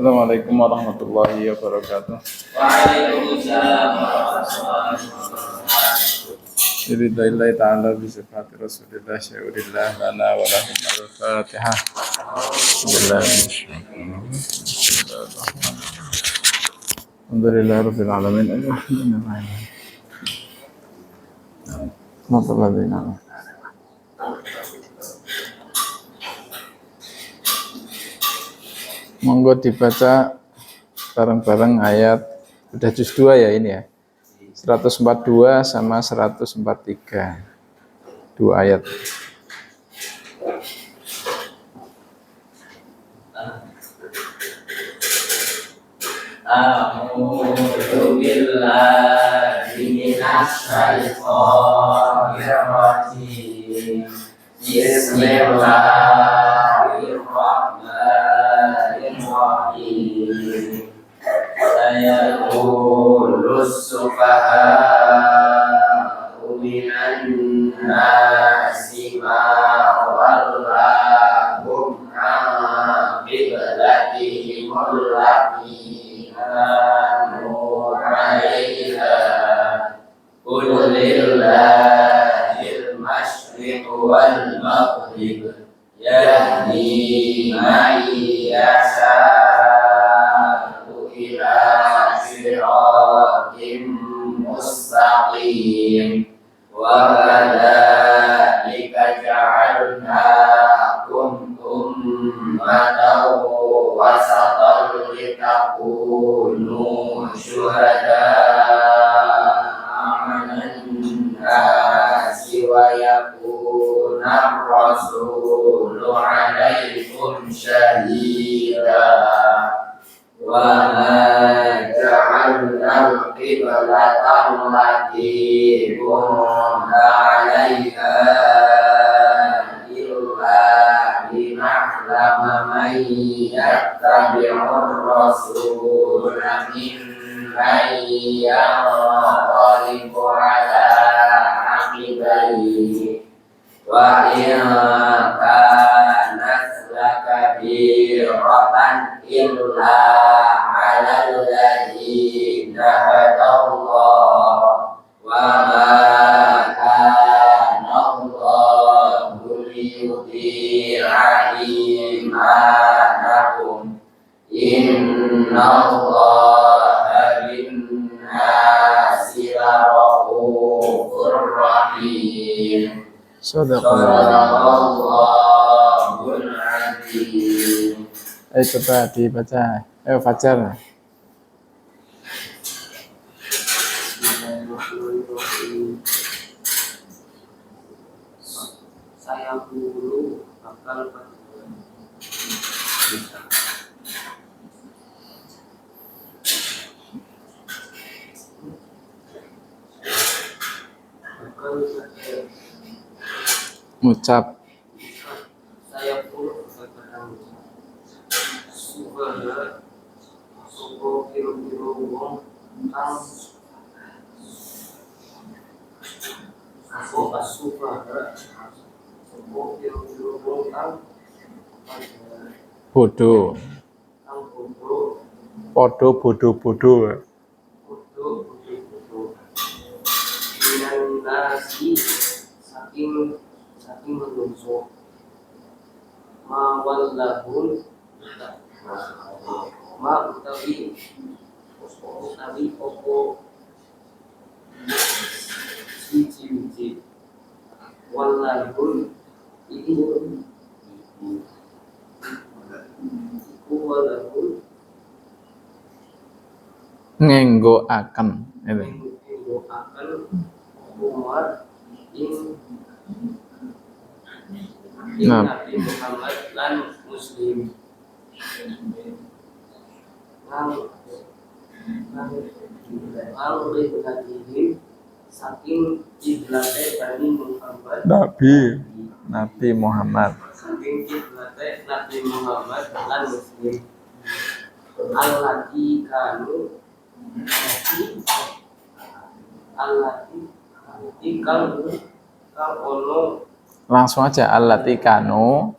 Assalamualaikum warahmatullahi wabarakatuh. Waalaikumsalam warahmatullahi wabarakatuh. Bismillahirrahmanirrahim. Ta'ala bisifati Rasulillah syaurillah lana wa lahum al-Fatihah. Alhamdulillah rabbil alamin. Monggo dibaca bareng-bareng ayat udah juz 2 ya ini ya. 142 sama 143. Dua ayat. A'udzu billahi minasy syaithanir rajim. Bismillahirrahmanirrahim. Sayaqulus sufaha'u minan nasi ma wallahum an qiblatihim allati kanu 'alaiha qul lillahil masyriq wal maghrib yahdi man yasha'u ila siratim mustaqim wa kadzalika ja'alnakum ummatan wasatan litakunu syuhada'a 'alan nasi wa yakuna rasulu 'alaikum syahida wa ma ja'alna al-qiblata allati kunta 'alaiha illa lina'lama man yattabi'ur rasula mimman yanqalibu 'ala 'aqibaihi wa in kanat lakabiratan illa 'alal ladzina hadallah wa ma kana Allahu liyudhi'a imanakum innallaha bin-nasi laraufur rahim. Sadaqallahul azim. Ayo coba dibaca. Ayo Fajar. Saya dulu bakal Ngucap. saya pun berkata subhanallah subuh kilo-kilo wong kang subuh subhanallah subuh kilo-kilo wong kang Bodoh. bodoh Podo bodoh-bodoh. dengan nasi saking menungso mawal lahun ma utawi opo suci walahun iku walahun Ngenggo akan. Itu. iku akan umat Nah. Nabi Muhammad lan muslim al-Qiblatihim saking kiblate Bani Muhammad Nabi Muhammad saking kiblate Nabi Muhammad lan muslim allati kanu kang ono langsung aja allati kanu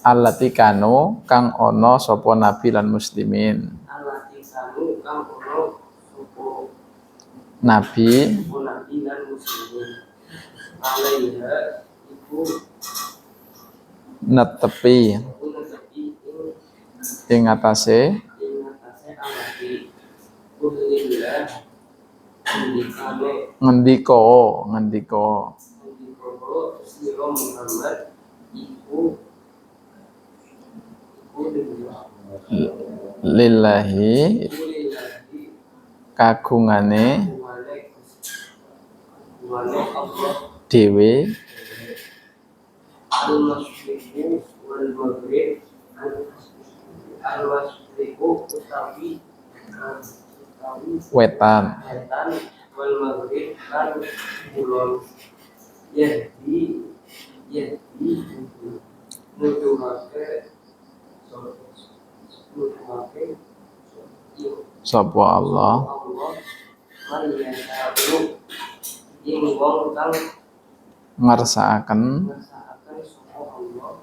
allati kanu kang ana sapa nabi lan muslimin alati kanu kang ono sopo nabi nabi lan muslimin alaiha iku netepi netepi ing atase alati kulillah indikane ngendika indikoro sira Muhammad iku lillahi lillahi kagungane wale Allah dhewe al-masriku wal maghrib al-masriku utawi wetan wetan wal maghrib lan kulon yahdi nuduhake sapa Allah Allah man yasa'u ing wong kang ngersakaken ngrasakaken sapa Allah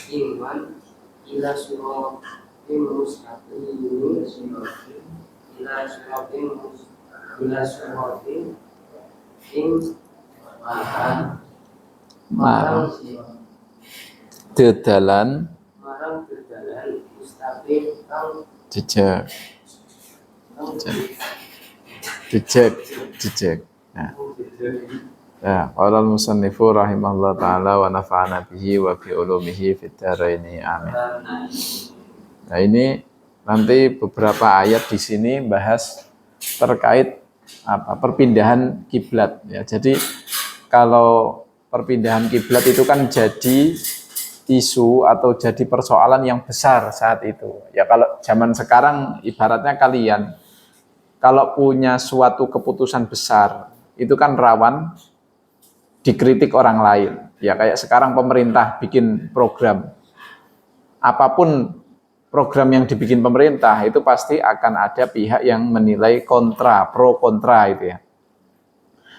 iman ila siratim mustaqim ila siratim ing marang dedalan berjalan mustaqim kang jejak jejak nah ya qala al-musannifu rahimahullah taala wa nafa'ana bihi wa bi ulumihi fid dharaini amin. Nah ini nanti beberapa ayat di sini bahas terkait perpindahan kiblat ya. Jadi kalau perpindahan kiblat itu kan jadi isu atau jadi persoalan yang besar saat itu. Ya kalau zaman sekarang ibaratnya kalian kalau punya suatu keputusan besar itu kan rawan dikritik orang lain. Ya kayak sekarang pemerintah bikin program. Apapun program yang dibikin pemerintah itu pasti akan ada pihak yang menilai kontra, pro kontra itu ya.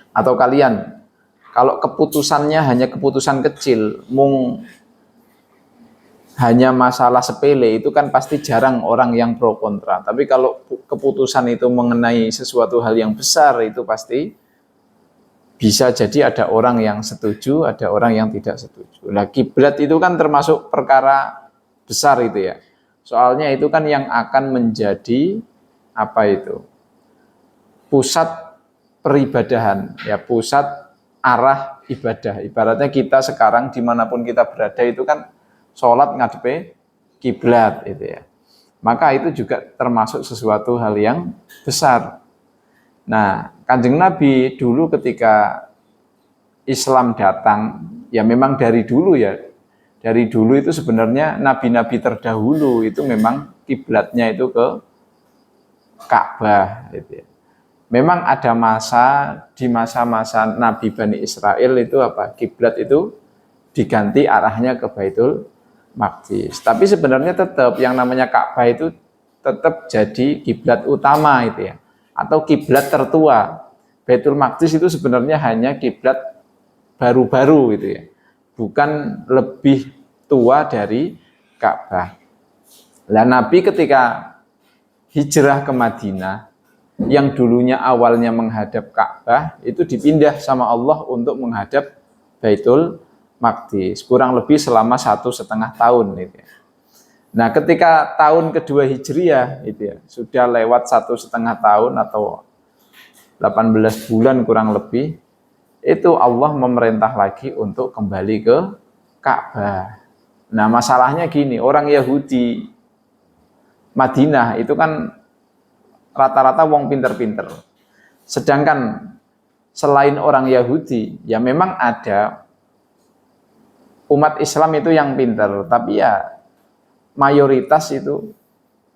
Atau kalian kalau keputusannya hanya keputusan kecil, hanya masalah sepele itu kan pasti jarang orang yang pro kontra. Tapi kalau keputusan itu mengenai sesuatu hal yang besar itu pasti bisa jadi ada orang yang setuju, ada orang yang tidak setuju. Nah, kiblat itu kan termasuk perkara besar itu ya. Soalnya itu kan yang akan menjadi pusat peribadahan, ya pusat arah ibadah. Ibaratnya kita sekarang dimanapun kita berada itu kan sholat ngadepe kiblat itu ya. Maka itu juga termasuk sesuatu hal yang besar. Nah, Kanjeng Nabi dulu ketika Islam datang, ya memang dari dulu ya. Dari dulu itu sebenarnya nabi-nabi terdahulu itu memang kiblatnya itu ke Ka'bah gitu ya. Memang ada di masa-masa Nabi Bani Israel itu kiblat itu diganti arahnya ke Baitul Maqdis. Tapi sebenarnya tetap yang namanya Ka'bah itu tetap jadi kiblat utama itu ya. Atau kiblat tertua. Baitul Maqdis itu sebenarnya hanya kiblat baru-baru gitu ya. Bukan lebih tua dari Ka'bah. Lah Nabi ketika hijrah ke Madinah yang dulunya awalnya menghadap Ka'bah itu dipindah sama Allah untuk menghadap Baitul Maqdis kurang lebih selama 1,5 tahun gitu ya. Nah ketika tahun kedua Hijriah itu ya sudah lewat 1,5 tahun atau 18 bulan kurang lebih itu Allah memerintah lagi untuk kembali ke Ka'bah. Nah masalahnya gini, orang Yahudi Madinah itu kan rata-rata wong pinter-pinter. Sedangkan selain orang Yahudi, ya memang ada umat Islam itu yang pinter, tapi ya mayoritas itu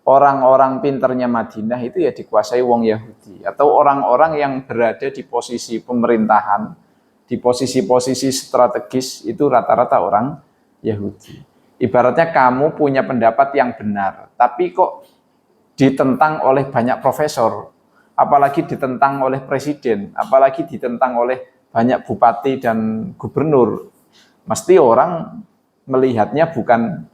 orang-orang pinternya Madinah itu ya dikuasai wong Yahudi atau orang-orang yang berada di posisi pemerintahan, di posisi-posisi strategis itu rata-rata orang Yahudi. Ibaratnya kamu punya pendapat yang benar, tapi kok ditentang oleh banyak profesor, apalagi ditentang oleh presiden, apalagi ditentang oleh banyak bupati dan gubernur. Mesti orang melihatnya bukan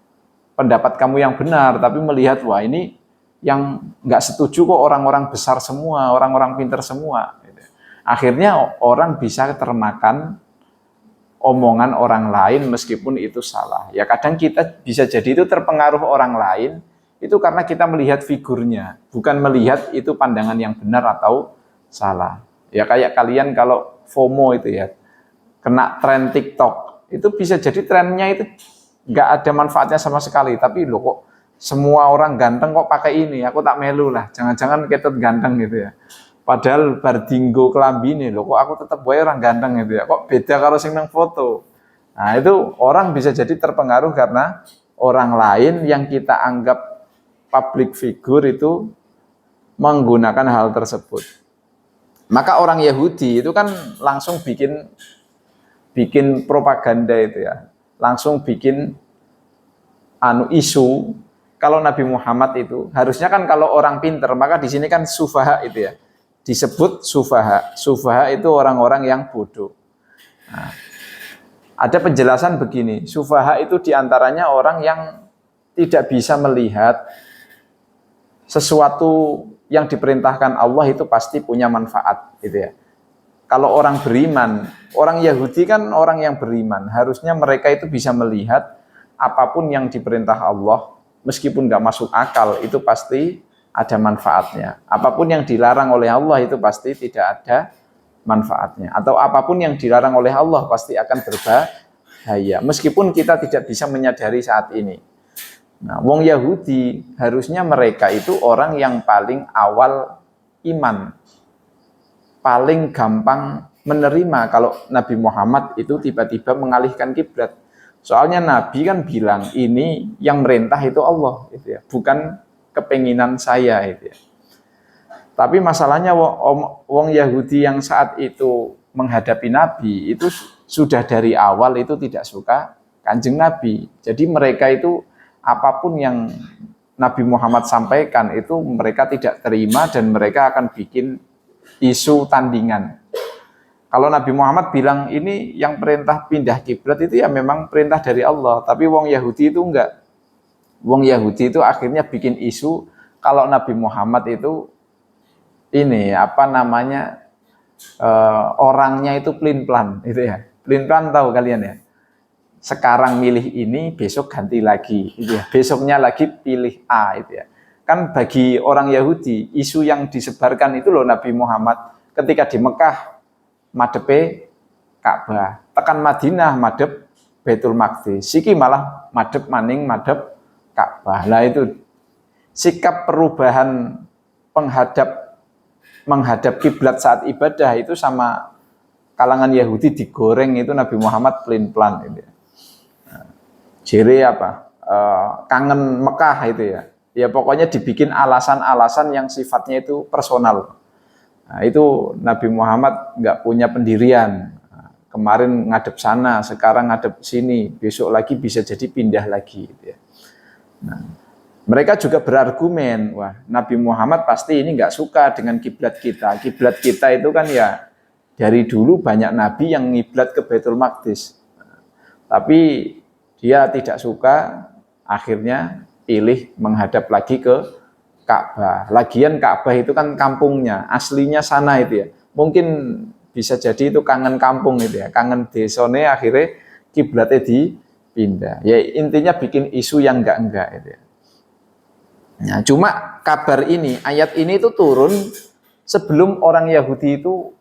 pendapat kamu yang benar, tapi melihat wah ini yang nggak setuju kok orang-orang besar semua, orang-orang pintar semua. Akhirnya orang bisa termakan omongan orang lain meskipun itu salah. Ya kadang kita bisa jadi itu terpengaruh orang lain, itu karena kita melihat figurnya, bukan melihat itu pandangan yang benar atau salah. Ya kayak kalian kalau FOMO itu ya, kena tren TikTok, itu bisa jadi trennya itu nggak ada manfaatnya sama sekali, tapi loh kok semua orang ganteng kok pakai ini, aku tak melu lah, jangan-jangan ketut ganteng gitu ya. Padahal bardinggo kelambi ini loh, kok aku tetap wae orang ganteng gitu ya, kok beda kalau sing nang foto. Nah itu orang bisa jadi terpengaruh karena orang lain yang kita anggap public figure itu menggunakan hal tersebut. Maka orang Yahudi itu kan langsung bikin propaganda itu ya, langsung bikin isu kalau Nabi Muhammad itu harusnya kan kalau orang pinter, maka di sini kan sufaha itu ya, disebut sufaha. Sufaha itu orang-orang yang bodoh. Nah, ada penjelasan begini, sufaha itu diantaranya orang yang tidak bisa melihat sesuatu yang diperintahkan Allah itu pasti punya manfaat gitu ya. Kalau orang beriman, orang Yahudi kan orang yang beriman, harusnya mereka itu bisa melihat apapun yang diperintah Allah, meskipun nggak masuk akal, itu pasti ada manfaatnya. Apapun yang dilarang oleh Allah itu pasti tidak ada manfaatnya. Atau apapun yang dilarang oleh Allah pasti akan berbahaya, meskipun kita tidak bisa menyadari saat ini. Nah, wong Yahudi harusnya mereka itu orang yang paling awal iman, paling gampang menerima kalau Nabi Muhammad itu tiba-tiba mengalihkan kiblat. Soalnya Nabi kan bilang ini yang merintah itu Allah, gitu ya, bukan kepenginan saya, gitu ya. Tapi masalahnya wong Yahudi yang saat itu menghadapi Nabi itu sudah dari awal itu tidak suka Kanjeng Nabi. Jadi mereka itu apapun yang Nabi Muhammad sampaikan itu mereka tidak terima dan mereka akan bikin isu tandingan. Kalau Nabi Muhammad bilang ini yang perintah pindah kiblat itu ya memang perintah dari Allah, tapi wong Yahudi itu enggak. Wong Yahudi itu akhirnya bikin isu kalau Nabi Muhammad itu ini orangnya itu plin-plan itu ya. Plin-plan tahu kalian ya? Sekarang milih ini, besok ganti lagi itu ya. Besoknya lagi pilih A itu ya. Kan bagi orang Yahudi, isu yang disebarkan itu loh Nabi Muhammad ketika di Mekah madepe Ka'bah, tekan Madinah madep Baitul Maqdis, siki malah madep maning madep Ka'bah. Lah itu sikap perubahan menghadap kiblat saat ibadah itu sama kalangan Yahudi digoreng itu Nabi Muhammad plin-plan itu ya. Jere kangen Mekah itu ya. Ya pokoknya dibikin alasan-alasan yang sifatnya itu personal. Nah, itu Nabi Muhammad nggak punya pendirian. Kemarin ngadep sana, sekarang ngadep sini, besok lagi bisa jadi pindah lagi. Gitu ya. Nah, mereka juga berargumen, wah Nabi Muhammad pasti ini nggak suka dengan kiblat kita. Kiblat kita itu kan ya dari dulu banyak Nabi yang ngiblat ke Baitul Maqdis. Tapi dia tidak suka, akhirnya pilih menghadap lagi ke Ka'bah. Lagian Ka'bah itu kan kampungnya, aslinya sana itu ya. Mungkin bisa jadi itu kangen kampung itu ya, kangen desone akhirnya kiblatnya dipindah. Ya intinya bikin isu yang enggak itu ya. Nah, cuma kabar ini, ayat ini itu turun sebelum orang Yahudi itu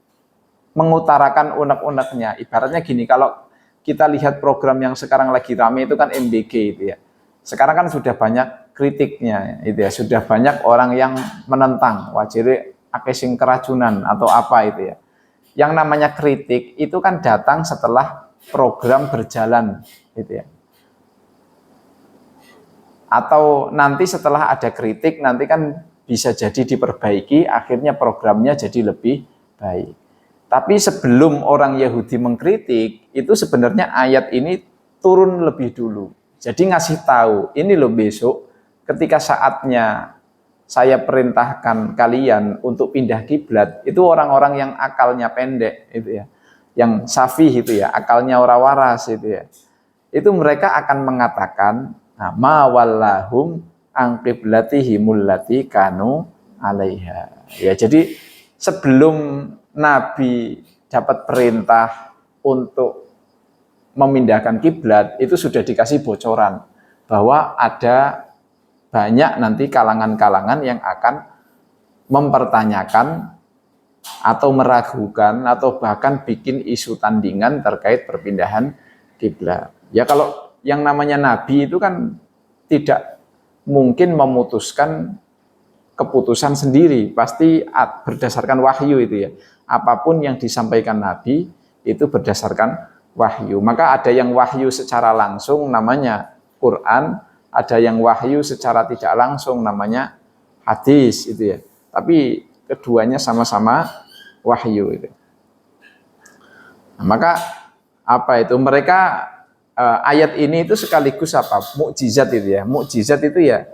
mengutarakan unek-uneknya. Ibaratnya gini, kalau kita lihat program yang sekarang lagi rame itu kan MBG itu ya. Sekarang kan sudah banyak kritiknya itu ya, sudah banyak orang yang menentang wajire akeh sing keracunan atau apa itu ya. Yang namanya kritik itu kan datang setelah program berjalan gitu ya. Atau nanti setelah ada kritik nanti kan bisa jadi diperbaiki, akhirnya programnya jadi lebih baik. Tapi sebelum orang Yahudi mengkritik, itu sebenarnya ayat ini turun lebih dulu. Jadi ngasih tahu, ini loh besok ketika saatnya saya perintahkan kalian untuk pindah kiblat, itu orang-orang yang akalnya pendek itu ya. Yang safih itu ya, akalnya ora waras itu ya. itu mereka akan mengatakan, nah, ma wallahum an qiblatihimul lati kanu 'alaiha. Ya, jadi sebelum Nabi dapat perintah untuk memindahkan kiblat, itu sudah dikasih bocoran bahwa ada banyak nanti kalangan-kalangan yang akan mempertanyakan atau meragukan atau bahkan bikin isu tandingan terkait perpindahan kiblat. Ya, kalau yang namanya Nabi itu kan tidak mungkin memutuskan keputusan sendiri, pasti berdasarkan wahyu itu ya. Apapun yang disampaikan Nabi itu berdasarkan wahyu. Maka ada yang wahyu secara langsung namanya Quran, ada yang wahyu secara tidak langsung namanya hadis itu ya. Tapi keduanya sama-sama wahyu itu. Nah, maka apa itu? Mereka ayat ini itu sekaligus apa? Mukjizat itu ya. Mukjizat itu ya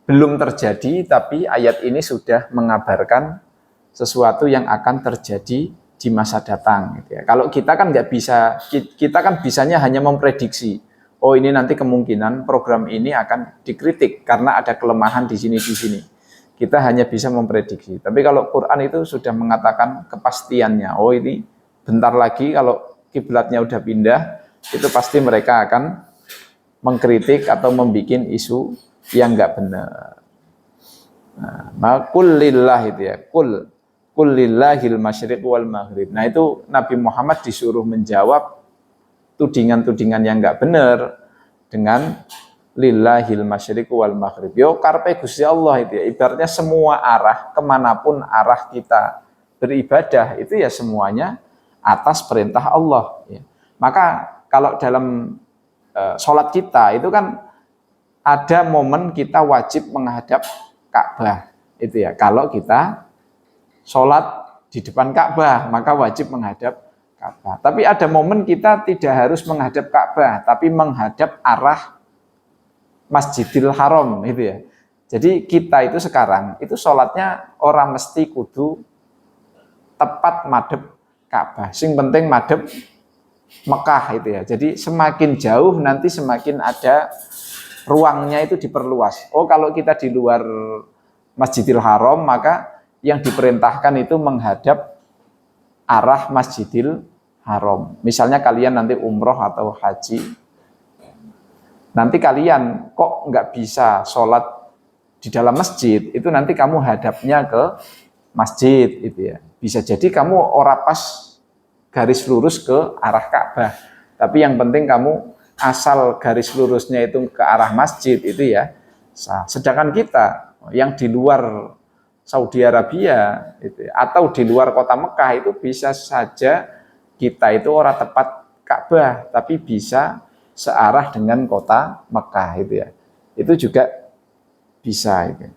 belum terjadi, tapi ayat ini sudah mengabarkan sesuatu yang akan terjadi di masa datang. Gitu ya. Kalau kita kan nggak bisa, kita kan bisanya hanya memprediksi. Oh, ini nanti kemungkinan program ini akan dikritik karena ada kelemahan di sini. Kita hanya bisa memprediksi. Tapi kalau Quran itu sudah mengatakan kepastiannya. Oh, ini bentar lagi kalau kiblatnya udah pindah, itu pasti mereka akan mengkritik atau membuat isu yang nggak benar. Nah, kul lillah itu ya, kul lillahil masyriq wal maghrib. Nah, itu Nabi Muhammad disuruh menjawab tudingan-tudingan yang nggak benar dengan lillahil masyriq wal maghrib. Yo karpe Gusti Allah itu ya, ibaratnya semua arah, kemanapun arah kita beribadah itu ya semuanya atas perintah Allah. Ya. Maka kalau dalam sholat kita itu kan ada momen kita wajib menghadap Ka'bah itu ya. Kalau kita sholat di depan Ka'bah maka wajib menghadap Ka'bah. Tapi ada momen kita tidak harus menghadap Ka'bah, tapi menghadap arah Masjidil Haram itu ya. Jadi kita itu sekarang itu sholatnya orang mesti kudu tepat madhep Ka'bah. Sing penting madhep Mekah itu ya. Jadi semakin jauh nanti semakin ada ruangnya itu diperluas. Oh, kalau kita di luar Masjidil Haram maka yang diperintahkan itu menghadap arah Masjidil Haram. Misalnya kalian nanti umroh atau haji, nanti kalian kok nggak bisa sholat di dalam masjid, itu nanti kamu hadapnya ke masjid itu ya. Bisa jadi kamu ora pas garis lurus ke arah Ka'bah, tapi yang penting kamu asal garis lurusnya itu ke arah masjid itu ya. Sedangkan kita yang di luar Saudi Arabia itu, atau di luar kota Mekah itu bisa saja kita itu orang tepat Ka'bah, tapi bisa searah dengan kota Mekah itu ya. Itu juga bisa itu.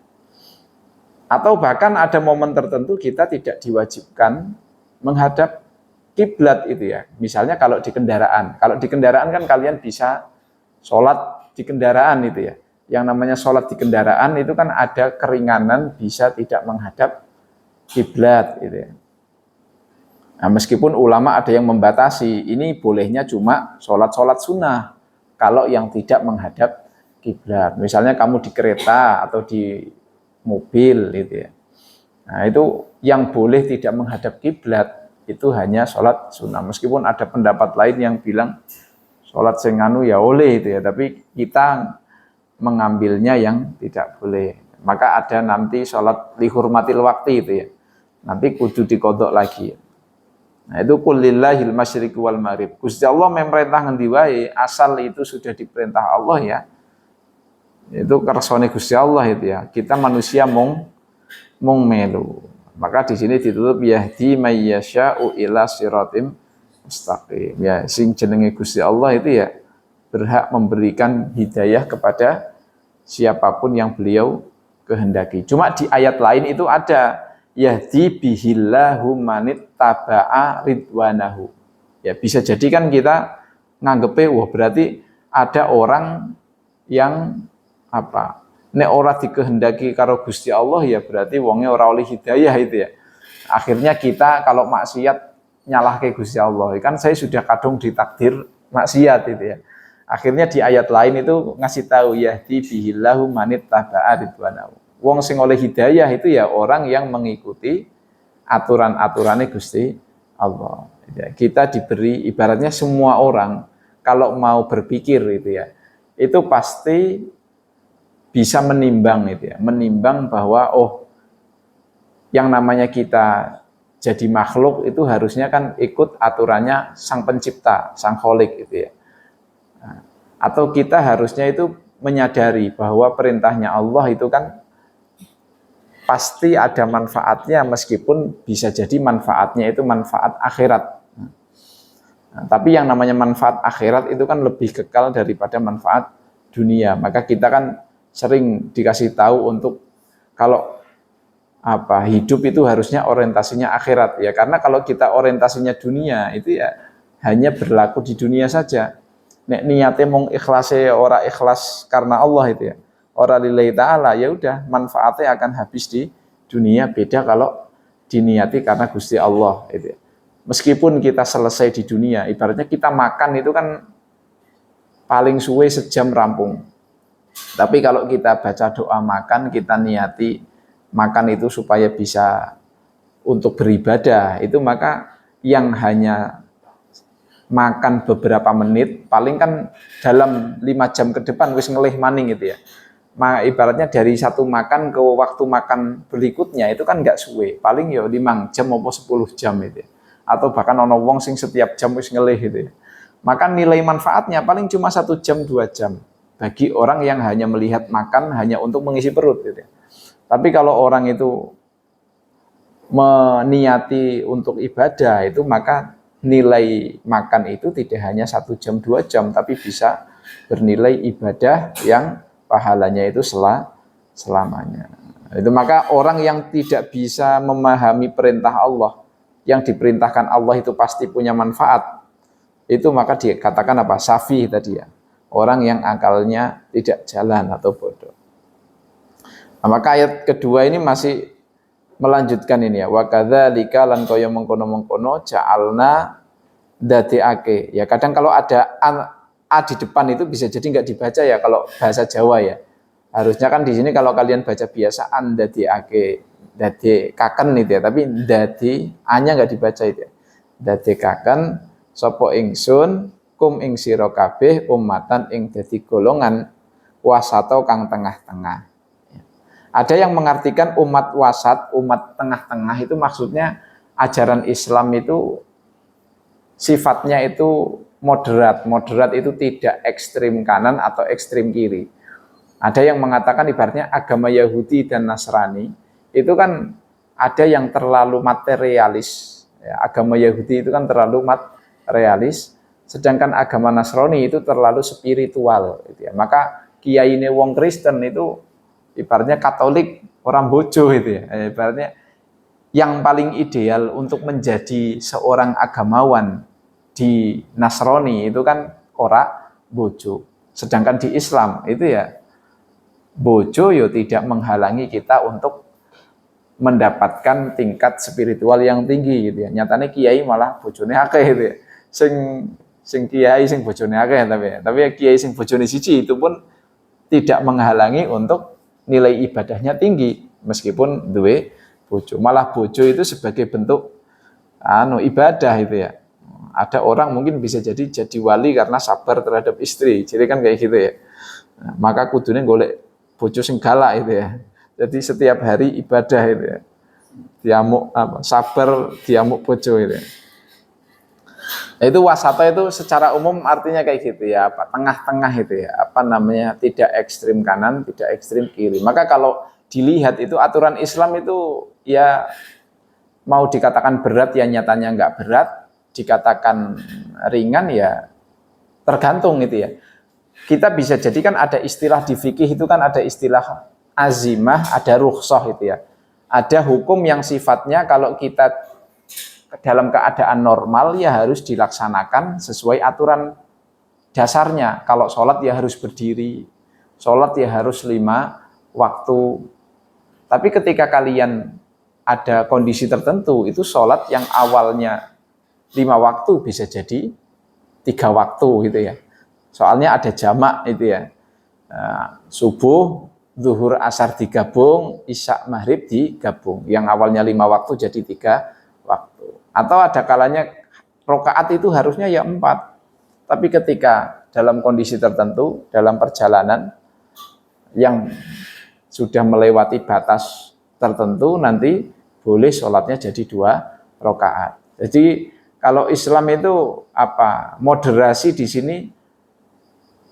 Atau bahkan ada momen tertentu kita tidak diwajibkan menghadap kiblat itu ya. Misalnya kalau di kendaraan. Kalau di kendaraan kan kalian bisa sholat di kendaraan itu ya. Yang namanya sholat di kendaraan itu kan ada keringanan bisa tidak menghadap kiblat gitu ya. Nah, meskipun ulama ada yang membatasi, ini bolehnya cuma sholat sunnah kalau yang tidak menghadap kiblat. Misalnya kamu di kereta atau di mobil gitu ya. Nah, itu yang boleh tidak menghadap kiblat itu hanya sholat sunnah. Meskipun ada pendapat lain yang bilang sholat senganu ya oleh itu ya, tapi kita mengambilnya yang tidak boleh. Maka ada nanti sholat lihurmatil waktu itu ya. Nanti kudu dikodok lagi. Nah, itu kulillahil masyriq wal maghrib. Gusti Allah memerintah ngendi wae, asal itu sudah diperintah Allah ya. Itu kersane Gusti Allah itu ya. Kita manusia mung melu. Maka di sini ditutup yahdi may yasha'u ila siratim mustaqim. Ya, sing jenenge Gusti Allah itu ya berhak memberikan hidayah kepada siapapun yang beliau kehendaki. Cuma di ayat lain itu ada yahdi bihillahu manit taba'a ridwanahu. Ya, bisa jadi kan kita nganggepe wah berarti ada orang yang apa? Nek ora dikehendaki karo Gusti Allah ya berarti wonge ora oleh hidayah itu ya. Akhirnya kita kalau maksiat nyalahke Gusti Allah. Kan saya sudah kadung ditakdir maksiat itu ya. Akhirnya di ayat lain itu ngasih tahu yahdi bihillahu manit taba'a ridwanahu. Wong sing oleh hidayah itu ya orang yang mengikuti aturan-aturannya Gusti Allah. Ya, kita diberi ibaratnya semua orang kalau mau berpikir itu ya, itu pasti bisa menimbang itu ya, menimbang bahwa oh yang namanya kita jadi makhluk itu harusnya kan ikut aturannya Sang Pencipta, Sang Kholik gitu ya. Atau kita harusnya itu menyadari bahwa perintahnya Allah itu kan pasti ada manfaatnya meskipun bisa jadi manfaatnya itu manfaat akhirat. Nah, tapi yang namanya manfaat akhirat itu kan lebih kekal daripada manfaat dunia. Maka kita kan sering dikasih tahu untuk kalau hidup itu harusnya orientasinya akhirat ya, karena kalau kita orientasinya dunia itu ya hanya berlaku di dunia saja. Nek niate mung ikhlase ora ikhlas karena Allah itu ya, ora lillahi ta'ala, ya udah manfaatnya akan habis di dunia. Beda kalau diniati karena Gusti Allah itu ya. Meskipun kita selesai di dunia, ibaratnya kita makan itu kan paling suwe sejam rampung. Tapi kalau kita baca doa makan, kita niati makan itu supaya bisa untuk beribadah, itu maka yang hanya makan beberapa menit, paling kan dalam 5 jam ke depan wis ngelih maning gitu ya. Ibaratnya dari satu makan ke waktu makan berikutnya itu kan nggak suwe, paling ya 5 jam maupun 10 jam itu ya. Atau bahkan ono wong sing setiap jam wis ngelih gitu ya. Maka nilai manfaatnya paling cuma 1 jam 2 jam bagi orang yang hanya melihat makan hanya untuk mengisi perut gitu ya. Tapi kalau orang itu meniati untuk ibadah itu, maka nilai makan itu tidak hanya 1 jam 2 jam, tapi bisa bernilai ibadah yang pahalanya itu selamanya. Itu maka orang yang tidak bisa memahami perintah Allah, yang diperintahkan Allah itu pasti punya manfaat, itu maka dikatakan apa? Safi tadi ya, orang yang akalnya tidak jalan atau bodoh. Nah, maka ayat kedua ini masih melanjutkan ini ya, wa kadzalika lan kaya mengkono-mengkono ja'alna dadiake. Ya kadang kalau ada a di depan itu bisa jadi nggak dibaca ya kalau bahasa Jawa ya. Harusnya kan di sini kalau kalian baca biasa dadiake, dadekaken itu ya, tapi dadi a-nya nggak dibaca itu ya. Dadekaken sapa ingsun kum ing sira kabeh ummatan ing dadi golongan wasata kang tengah-tengah. Ada yang mengartikan umat wasat, umat tengah-tengah itu maksudnya ajaran Islam itu sifatnya itu moderat. Moderat itu tidak ekstrim kanan atau ekstrim kiri. Ada yang mengatakan ibaratnya agama Yahudi dan Nasrani itu kan ada yang terlalu materialis. Ya, agama Yahudi itu kan terlalu materialis, sedangkan agama Nasrani itu terlalu spiritual. Gitu ya. Maka kiai wong Kristen itu ibaratnya Katolik orang bojo itu ya. Ibaratnya yang paling ideal untuk menjadi seorang agamawan di Nasrani itu kan ora bojo. Sedangkan di Islam itu ya bojo yo tidak menghalangi kita untuk mendapatkan tingkat spiritual yang tinggi gitu ya. Nyatanya kiai malah bojone akeh gitu ya. Sing kiai sing bojone akeh tapi kiai sing bojone siji itu pun tidak menghalangi untuk nilai ibadahnya tinggi meskipun duwe bojo. Malah bojo itu sebagai bentuk ibadah itu ya. Ada orang mungkin bisa jadi wali karena sabar terhadap istri. Jadi kan kayak gitu ya. Nah, maka kudunya golek bojo sing galak itu ya. Jadi setiap hari ibadah itu ya. Diamuk sabar diamuk bojo itu ya. Nah, itu wasata itu secara umum artinya kayak gitu ya, tengah-tengah itu ya, tidak ekstrim kanan, tidak ekstrim kiri. Maka kalau dilihat itu aturan Islam itu ya mau dikatakan berat ya nyatanya nggak berat, dikatakan ringan ya tergantung itu ya. Kita bisa jadikan ada istilah di fikih itu kan ada istilah azimah, ada rukhsah itu ya. Ada hukum yang sifatnya kalau kita dalam keadaan normal ya harus dilaksanakan sesuai aturan dasarnya. Kalau sholat ya harus berdiri, sholat ya harus 5 waktu. Tapi ketika kalian ada kondisi tertentu, itu sholat yang awalnya 5 waktu bisa jadi 3 waktu gitu ya. Soalnya ada jamak itu ya. Subuh, zuhur, asar digabung, isya, maghrib digabung. Yang awalnya 5 waktu jadi 3 waktu. Atau ada kalanya rakaat itu harusnya ya 4. Tapi ketika dalam kondisi tertentu, dalam perjalanan yang sudah melewati batas tertentu, nanti boleh sholatnya jadi 2 rakaat. Jadi kalau Islam itu moderasi di sini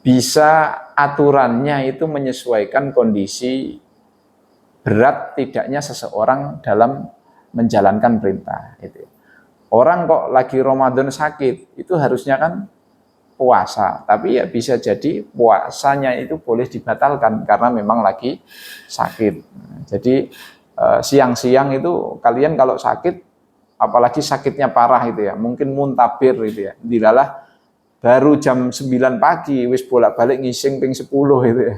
bisa aturannya itu menyesuaikan kondisi berat tidaknya seseorang dalam menjalankan perintah. Itu. Orang kok lagi Ramadan sakit, itu harusnya kan puasa, tapi ya bisa jadi puasanya itu boleh dibatalkan karena memang lagi sakit. Jadi siang-siang itu kalian kalau sakit, apalagi sakitnya parah itu ya, mungkin muntabir itu ya, dilalah baru jam 9 pagi wis bolak-balik ngising ping 10 itu ya.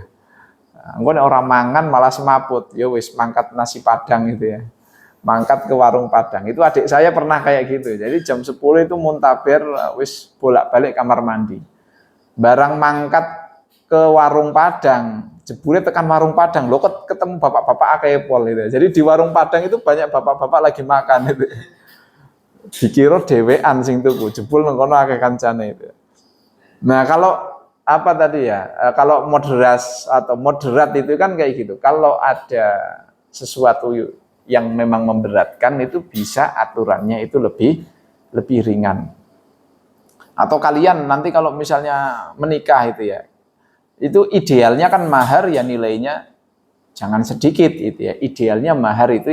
Engko nek ora mangan malah semaput, ya wis mangkat nasi padang itu ya. Mangkat ke warung Padang. Itu adik saya pernah kayak gitu. Jadi jam 10 itu muntabir wis bolak-balik kamar mandi. Barang mangkat ke warung Padang, jebule tekan warung Padang, lo ketemu bapak-bapak akeh pol itu. Jadi di warung Padang itu banyak bapak-bapak lagi makan itu. Dikira dhewean sing tuku, jebul nang kono akeh kancane itu. Nah, kalau apa tadi ya? Kalau moderat itu kan kayak gitu. Kalau ada sesuatu yang memang memberatkan itu bisa aturannya itu lebih ringan. Atau kalian nanti kalau misalnya menikah itu ya, itu idealnya kan mahar ya nilainya jangan sedikit itu ya. Idealnya mahar itu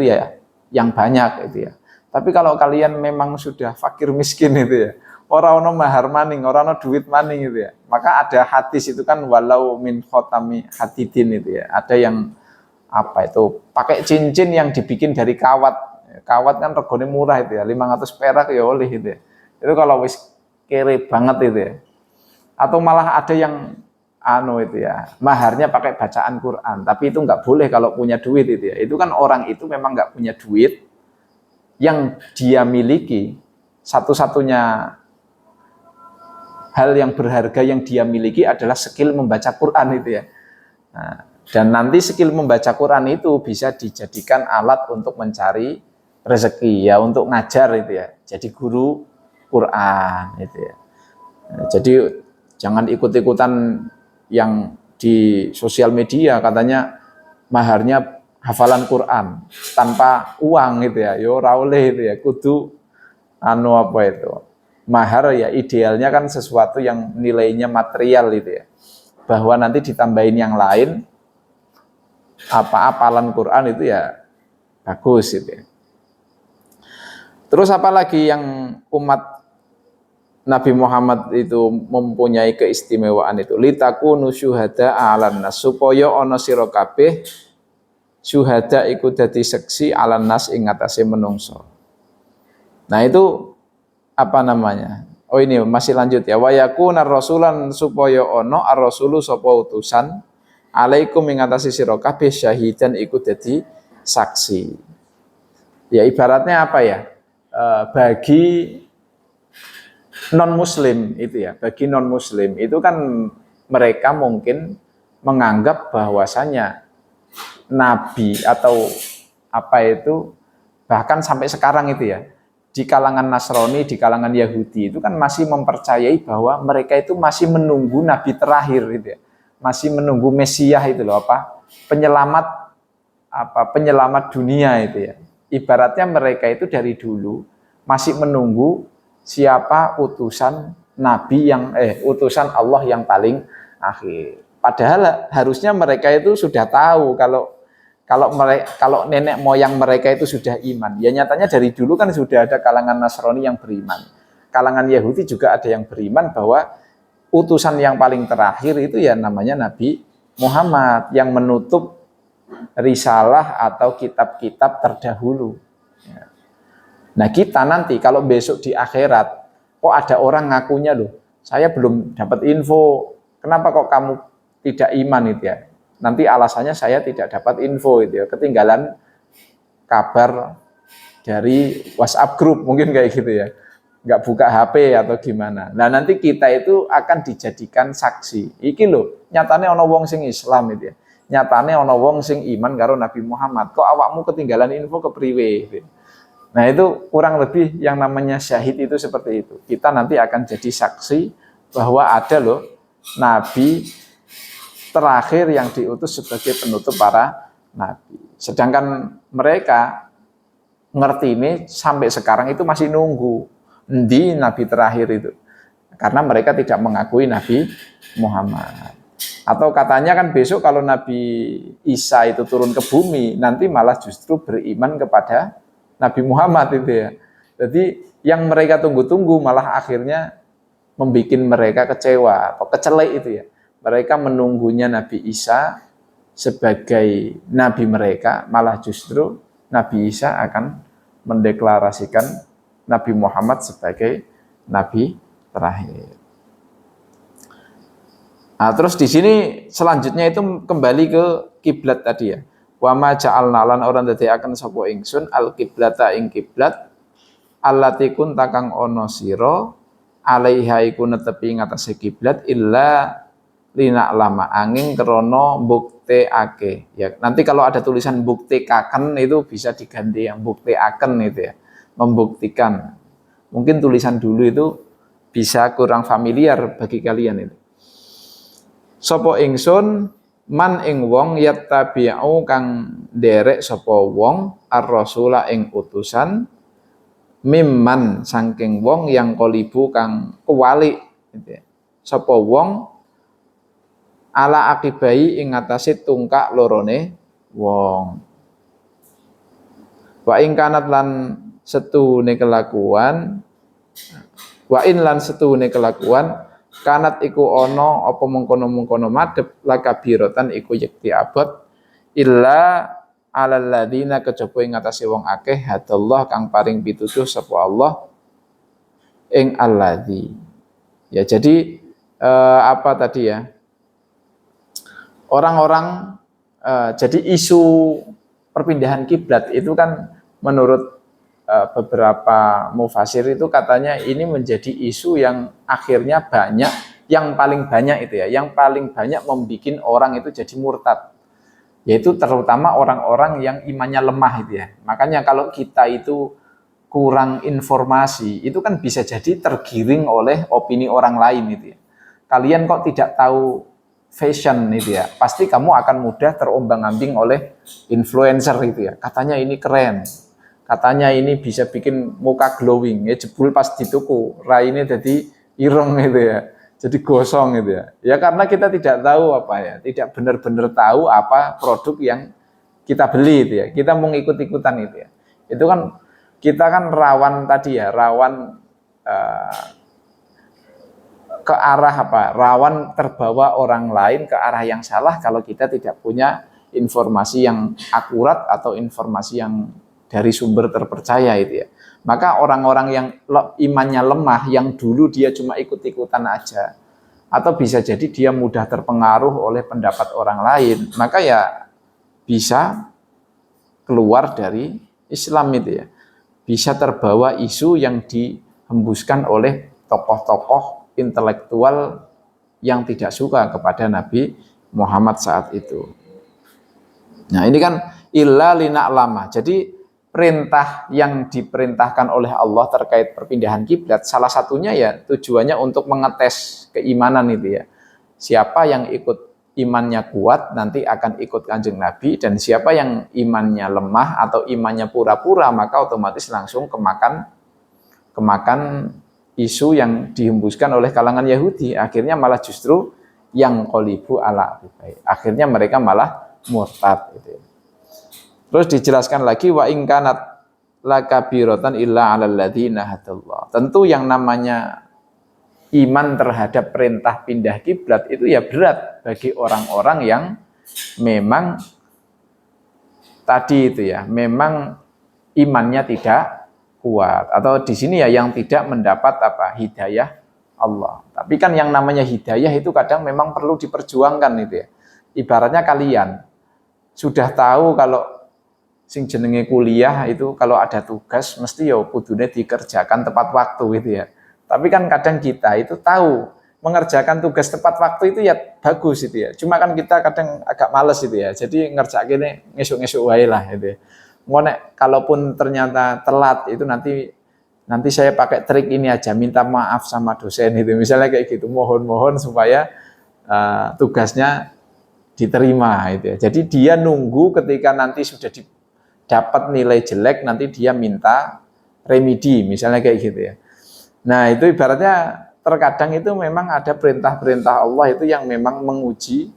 ya yang banyak itu ya. Tapi kalau kalian memang sudah fakir miskin itu ya, orang ono mahar maning, orang ono duit maning itu ya. Maka ada hadis itu kan walau min khotami hadidin itu ya. Ada yang pakai cincin yang dibikin dari kawat. Kawat kan regane murah itu ya, 500 perak ya oleh itu ya. Itu kalau wis kere banget itu ya. Atau malah ada yang itu ya, maharnya pakai bacaan Quran, tapi itu nggak boleh kalau punya duit itu ya. Itu kan orang itu memang nggak punya duit, yang dia miliki satu-satunya hal yang berharga yang dia miliki adalah skill membaca Quran itu ya. Nah, dan nanti skill membaca Quran itu bisa dijadikan alat untuk mencari rezeki ya, untuk ngajar itu ya. Jadi guru Quran itu ya. Nah, jadi jangan ikut-ikutan yang di sosial media katanya maharnya hafalan Quran tanpa uang gitu ya. Yo ora oleh itu ya, kudu mahar ya idealnya kan sesuatu yang nilainya material itu ya. Bahwa nanti ditambahin yang lain hafalan Quran itu ya bagus gitu ya. Terus apalagi yang umat Nabi Muhammad itu mempunyai keistimewaan itu, litakunu syuhada 'alan nas, supaya ana sira kabeh syuhada iku dadi saksi 'alan nas ing atase menungso. Nah itu apa namanya? Oh ini masih lanjut ya. Wa yakuna rasulan, supaya ana ar-rasulu sapa utusan alaikum ing atase sira kabeh syahidan iku dadi saksi. Ya ibaratnya apa ya? Bagi non muslim itu ya, bagi non muslim itu kan mereka mungkin menganggap bahwasanya nabi atau bahkan sampai sekarang itu ya, di kalangan Nasrani, di kalangan Yahudi itu kan masih mempercayai bahwa mereka itu masih menunggu nabi terakhir gitu ya, masih menunggu Mesias itu loh, penyelamat dunia itu ya. Ibaratnya mereka itu dari dulu masih menunggu siapa utusan nabi utusan Allah yang paling akhir. Padahal harusnya mereka itu sudah tahu kalau nenek moyang mereka itu sudah iman. Ya nyatanya dari dulu kan sudah ada kalangan Nasrani yang beriman. Kalangan Yahudi juga ada yang beriman bahwa utusan yang paling terakhir itu ya namanya Nabi Muhammad yang menutup risalah atau kitab-kitab terdahulu. Nah kita nanti kalau besok di akhirat, kok ada orang ngakunya loh, saya belum dapat info, kenapa kok kamu tidak iman itu ya? Nanti alasannya saya tidak dapat info itu ya, ketinggalan kabar dari WhatsApp group mungkin kayak gitu ya. nggak buka HP atau gimana. Nah nanti kita itu akan dijadikan saksi. Iki lho, nyatane ono wong sing Islam itu ya. Nyatane ono wong sing iman karo Nabi Muhammad. Kok awakmu ketinggalan info kepriwe gitu. Nah itu kurang lebih yang namanya syahid itu seperti itu. Kita nanti akan jadi saksi bahwa ada loh Nabi terakhir yang diutus sebagai penutup para Nabi. Sedangkan mereka ngerti ini sampai sekarang itu masih nunggu di Nabi terakhir itu. Karena mereka tidak mengakui Nabi Muhammad. Atau katanya kan besok kalau Nabi Isa itu turun ke bumi, nanti malah justru beriman kepada Nabi Muhammad itu ya. Jadi yang mereka tunggu-tunggu malah akhirnya membuat mereka kecewa atau kecelek itu ya. Mereka menunggunya Nabi Isa sebagai Nabi mereka, malah justru Nabi Isa akan mendeklarasikan Nabi Muhammad sebagai Nabi terakhir. Nah, terus di sini selanjutnya itu kembali ke kiblat tadi ya. Wa ma ja'alna lan orang dadi akan sapa ingsun al kiblata ing kiblat allati kunta kang ana sira alaiha iku netepi ngatasé kiblat illa lina lama angin krana buktekake. Ya, nanti kalau ada tulisan buktekaken itu bisa diganti yang buktekaken itu ya. Membuktikan. Mungkin tulisan dulu itu bisa kurang familiar bagi kalian itu. Sapa ingsun man ing wong yattabi'u kang derek sapa wong ar-rasula ing utusan mimman saking wong yang kolibu kang kewalik gitu ya. Sapa wong ala akibai ing atase tungkak lorone wong. Wa ing kanat lan setune kelakuan wa in lan setune kelakuan kanat iku ana apa mengkono-mengkono madhep lakabiratan iku yekti abot illa alal ladina kejaba ing atase wong akeh hadallah kang paring pituduh sapa Allah ing alladzi. Ya jadi apa tadi ya? Orang-orang jadi isu perpindahan kiblat itu kan menurut beberapa mufasir itu katanya ini menjadi isu yang akhirnya banyak, yang paling banyak itu ya, yang paling banyak membuat orang itu jadi murtad, yaitu terutama orang-orang yang imannya lemah itu ya. Makanya kalau kita itu kurang informasi, itu kan bisa jadi tergiring oleh opini orang lain itu ya. Kalian kok tidak tahu fashion itu ya, pasti kamu akan mudah terombang-ambing oleh influencer itu ya. Katanya ini keren. Katanya ini bisa bikin muka glowing, ya jebul pas dituku, raine jadi ireng gitu ya, jadi gosong gitu ya. Ya karena kita tidak tahu apa ya, tidak benar-benar tahu apa produk yang kita beli itu ya. Kita mau ikut-ikutan itu ya. Itu kan kita kan rawan tadi ya, rawan ke arah apa? Rawan terbawa orang lain ke arah yang salah kalau kita tidak punya informasi yang akurat atau informasi yang dari sumber terpercaya itu ya. Maka orang-orang yang imannya lemah, yang dulu dia cuma ikut-ikutan aja, atau bisa jadi dia mudah terpengaruh oleh pendapat orang lain, maka ya bisa keluar dari Islam itu ya. Bisa terbawa isu yang dihembuskan oleh tokoh-tokoh intelektual yang tidak suka kepada Nabi Muhammad saat itu. Nah ini kan illa lina lama. Jadi perintah yang diperintahkan oleh Allah terkait perpindahan kiblat salah satunya ya tujuannya untuk mengetes keimanan itu ya. Siapa yang ikut imannya kuat nanti akan ikut Kanjeng Nabi, dan siapa yang imannya lemah atau imannya pura-pura maka otomatis langsung kemakan isu yang dihembuskan oleh kalangan Yahudi. Akhirnya malah justru yang qolibu ala aqibai. Akhirnya mereka malah murtad gitu ya. Terus dijelaskan lagi wa in kanat lakabiratan illa 'alal ladzina hadallah. Tentu yang namanya iman terhadap perintah pindah kiblat itu ya berat bagi orang-orang yang memang tadi itu ya, memang imannya tidak kuat, atau di sini ya yang tidak mendapat apa? Hidayah Allah. Tapi kan yang namanya hidayah itu kadang memang perlu diperjuangkan itu ya. Ibaratnya kalian sudah tahu kalau sing jenenge kuliah itu kalau ada tugas mesti ya kudune dikerjakan tepat waktu gitu ya. Tapi kan kadang kita itu tahu mengerjakan tugas tepat waktu itu ya bagus itu ya. Cuma kan kita kadang agak males itu ya. Jadi ngerjakine ngesuk-ngesuk wae lah gitu ya. Ngonek kalaupun ternyata telat itu nanti saya pakai trik ini aja, minta maaf sama dosen itu. Misalnya kayak gitu, mohon-mohon supaya tugasnya diterima gitu ya. Jadi dia nunggu ketika nanti sudah dapat nilai jelek, nanti dia minta remedi, misalnya kayak gitu ya. Nah, itu ibaratnya terkadang itu memang ada perintah-perintah Allah itu yang memang menguji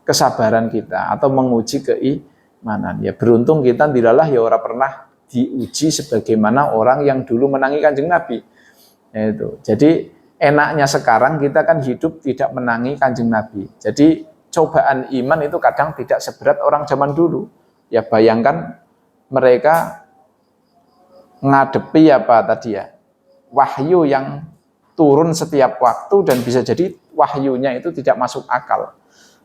kesabaran kita atau menguji keimanan. Ya beruntung kita dilalah ya orang pernah diuji sebagaimana orang yang dulu menangi Kanjeng Nabi. Ya, itu. Jadi enaknya sekarang kita kan hidup tidak menangi Kanjeng Nabi. Jadi cobaan iman itu kadang tidak seberat orang zaman dulu. Ya bayangkan mereka ngadepi apa tadi ya, wahyu yang turun setiap waktu dan bisa jadi wahyunya itu tidak masuk akal.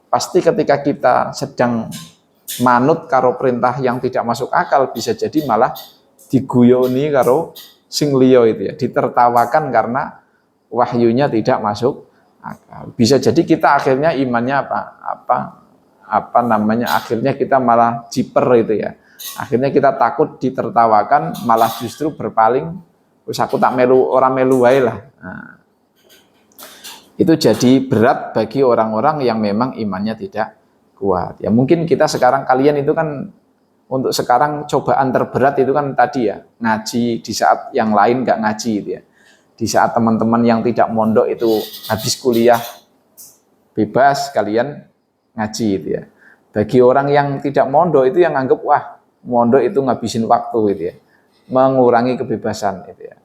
Pasti ketika kita sedang manut karo perintah yang tidak masuk akal, bisa jadi malah diguyoni karo sing liya itu ya, ditertawakan karena wahyunya tidak masuk akal. Bisa jadi kita akhirnya imannya akhirnya kita malah jiper itu ya. Akhirnya kita takut ditertawakan, malah justru berpaling, terus aku tak melu, orang melu wae lah. Nah, itu jadi berat bagi orang-orang yang memang imannya tidak kuat. Ya mungkin kita sekarang, kalian itu kan untuk sekarang cobaan terberat itu kan tadi ya, ngaji di saat yang lain nggak ngaji gitu ya. Di saat teman-teman yang tidak mondok itu habis kuliah bebas, kalian ngaji gitu ya. Bagi orang yang tidak mondok itu yang anggap wah mondok itu ngabisin waktu gitu ya, mengurangi kebebasan gitu ya.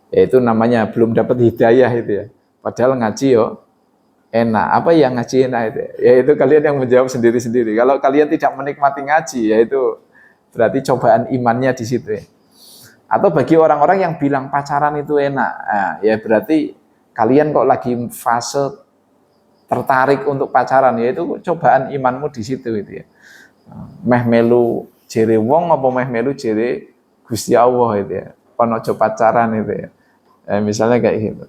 Ya itu namanya belum dapat hidayah itu ya. Padahal ngaji yo enak. Apa yang ngaji enak itu? Ya itu kalian yang menjawab sendiri-sendiri. Kalau kalian tidak menikmati ngaji, ya itu berarti cobaan imannya di situ ya. Atau bagi orang-orang yang bilang pacaran itu enak, nah, ya berarti kalian kok lagi fase tertarik untuk pacaran, ya itu cobaan imanmu di situ itu ya. Meh melu jere wong apa meh melu jere Gusti Allah itu ya. Kono pacaran itu ya. Misalnya kayak gitu.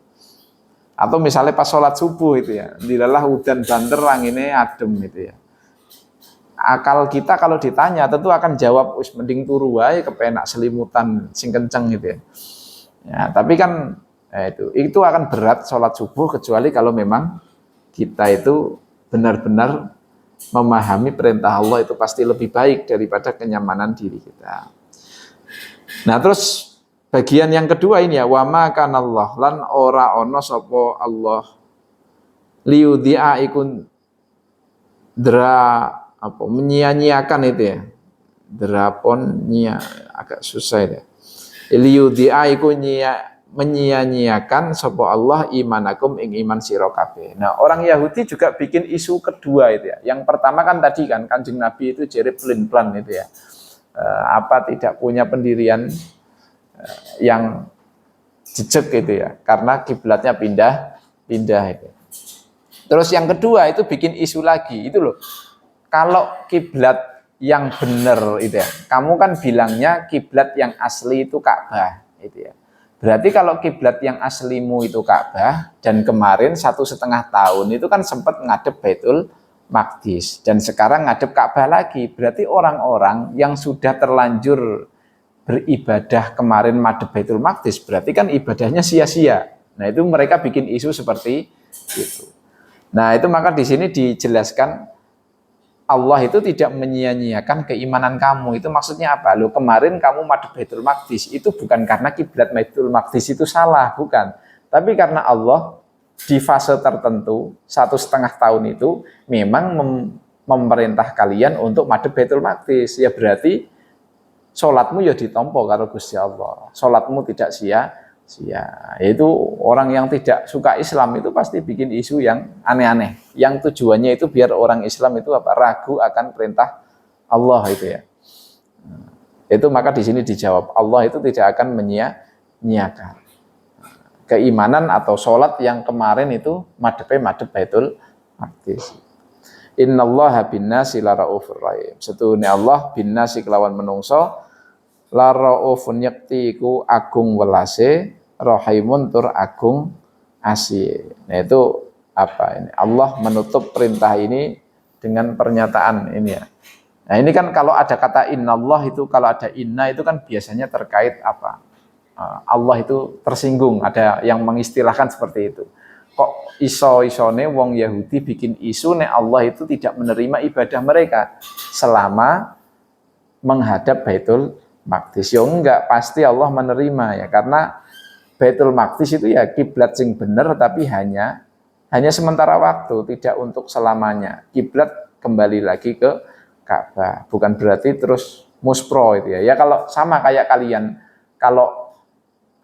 Atau misalnya pas sholat subuh itu ya, dilalah udan banter angine adem itu ya. Akal kita kalau ditanya tentu akan jawab wis mending turu wae kepenak selimutan sing kenceng gitu ya. Ya, tapi kan itu akan berat sholat subuh kecuali kalau memang kita itu benar-benar memahami perintah Allah itu pasti lebih baik daripada kenyamanan diri kita. Nah, terus bagian yang kedua ini ya, wa ma kanallah lan ora ana sapa Allah liudhi'a ikun dra apa menyia-nyiakan itu ya. Drapon nyia agak susah itu. Liudhi'a ikun menyia-nyiakan sapa Allah imanakum ing iman sira kabeh. Nah, orang Yahudi juga bikin isu kedua itu ya. Yang pertama kan tadi kan Kanjeng Nabi itu jere pelin-pelan itu ya. Tidak punya pendirian yang jejak gitu ya, karena kiblatnya pindah itu. Terus yang kedua itu bikin isu lagi itu loh, kalau kiblat yang benar itu ya, kamu kan bilangnya kiblat yang asli itu Ka'bah itu ya. Berarti kalau kiblat yang aslimu itu Ka'bah dan kemarin 1,5 tahun itu kan sempat ngadep Baitul Maqdis dan sekarang ngadep Ka'bah lagi, berarti orang-orang yang sudah terlanjur beribadah kemarin madhep Baitul Maqdis berarti kan ibadahnya sia-sia. Nah, itu mereka bikin isu seperti itu. Nah, itu maka di sini dijelaskan Allah itu tidak menyia-nyiakan keimanan kamu. Itu maksudnya apa? Loh, kemarin kamu madhep Baitul Maqdis itu bukan karena kiblat Baitul Maqdis itu salah, bukan. Tapi karena Allah di fase tertentu 1,5 tahun itu memang memerintah kalian untuk madhep Baitul Maqdis. Ya berarti sholatmu ya ditompo karo Gusti Allah. Sholatmu tidak sia-sia. Itu orang yang tidak suka Islam itu pasti bikin isu yang aneh-aneh. Yang tujuannya itu biar orang Islam itu ragu akan perintah Allah itu ya. Itu maka di sini dijawab Allah itu tidak akan menyia-nyiakan keimanan atau sholat yang kemarin itu madhep Baitul Maqdis. Innallaha binnasi laraufur rahim. Setuhune Allah binnasi kelawan menungso laraufun yakti iku agung welase, rahimun tur agung asih. Nah itu apa ini? Allah menutup perintah ini dengan pernyataan ini ya. Nah ini kan kalau ada kata innallah itu, kalau ada inna itu kan biasanya terkait apa? Allah itu tersinggung, ada yang mengistilahkan seperti itu. Kok iso-isone wong Yahudi bikin isu nek Allah itu tidak menerima ibadah mereka selama menghadap Baitul Maqdis. Ya enggak, pasti Allah menerima ya, karena Baitul Maqdis itu ya kiblat sing bener, tapi hanya sementara waktu, tidak untuk selamanya. Kiblat kembali lagi ke Ka'bah, bukan berarti terus muspro itu ya. Ya kalau sama kayak kalian, kalau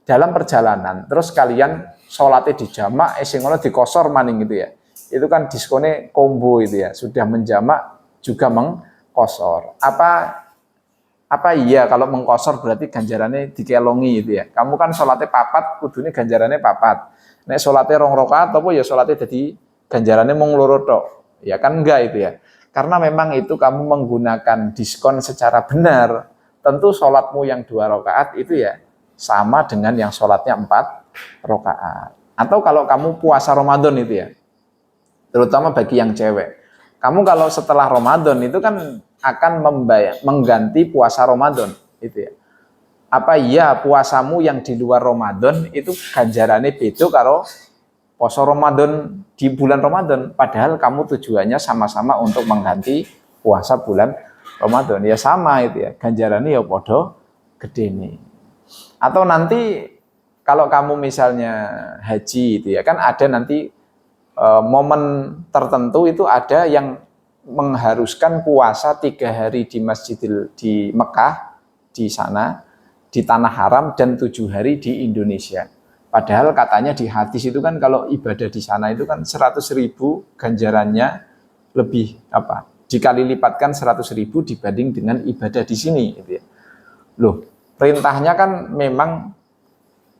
dalam perjalanan terus kalian sholatnya di jamak, sing ngono dikosor maning gitu ya. Itu kan diskonnya combo itu ya, sudah menjamak juga mengkosor. Apa iya kalau mengkosor berarti ganjarannya dikelongi itu ya. Kamu kan sholatnya papat, kudune ganjarannya papat. Nek sholatnya rong rakaat apa ya sholatnya jadi ganjarannya mung loro tok. Ya kan enggak itu ya. Karena memang itu kamu menggunakan diskon secara benar. Tentu sholatmu yang 2 rakaat itu ya sama dengan yang sholatnya 4 rakaat. Atau kalau kamu puasa Ramadan itu ya, terutama bagi yang cewek, kamu kalau setelah Ramadan itu kan akan mengganti puasa Ramadan itu ya. Apa iya puasamu yang di luar Ramadan itu ganjarannya beda karo puasa Ramadan di bulan Ramadan, padahal kamu tujuannya sama-sama untuk mengganti puasa bulan Ramadan. Ya sama itu ya, ganjarannya ya podo gede nih. Atau nanti kalau kamu misalnya haji itu ya kan ada nanti momen tertentu itu ada yang mengharuskan puasa 3 hari di Mekah di sana, di tanah haram, dan 7 hari di Indonesia. Padahal katanya di hadis itu kan kalau ibadah di sana itu kan 100.000 ganjarannya lebih apa? Dikali lipatkan 100.000 dibanding dengan ibadah di sini gitu ya. Loh, perintahnya kan memang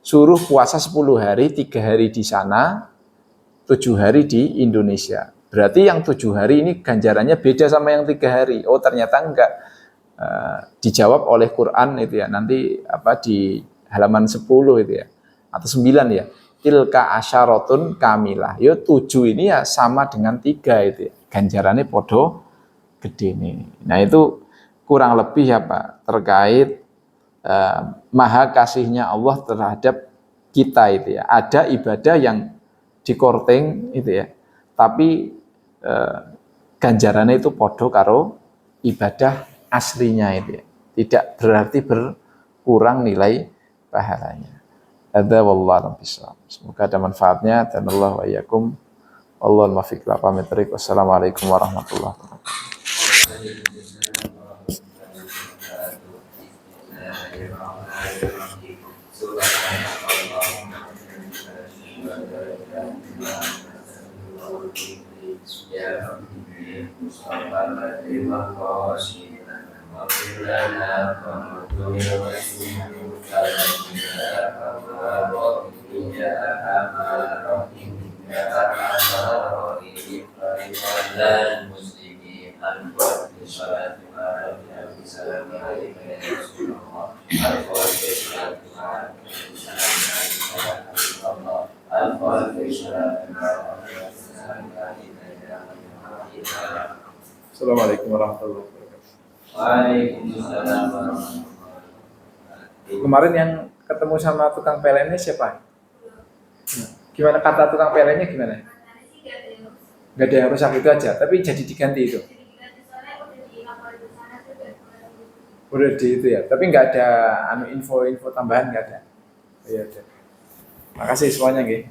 suruh puasa 10 hari, 3 hari di sana, 7 hari di Indonesia. Berarti yang 7 hari ini ganjarannya beda sama yang 3 hari. Oh ternyata enggak. Dijawab oleh Quran itu ya, nanti apa di halaman 10 itu ya, atau 9 ya. Tilka asyaratun kamilah. Yo 7 ini ya sama dengan 3 itu ya. Ganjarannya podo gede nih. Nah itu kurang lebih apa terkait maha kasihnya Allah terhadap kita itu ya. Ada ibadah yang dikorting itu ya, tapi ganjarannya itu podo karo ibadah aslinya itu ya. Tidak berarti berkurang nilai pahalanya. Hadza wallahu a'lam. Semoga ada manfaatnya dan Allah wa iyyakum. Wallahul muwaffiq ila aqwamit thoriq. Wassalamualaikum warahmatullahi wabarakatuh. Assalamualaikum warahmatullahi wabarakatuh. Waalaikumsalam warahmatullahi wabarakatuh. Kemarin yang ketemu sama tukang PLN-nya siapa? Gimana kata tukang PLN-nya gimana? Gak ada yang rusak itu aja, tapi jadi diganti itu. Udah di itu ya, tapi nggak ada info tambahan nggak ada. Ya udah. Makasih semuanya, nggih.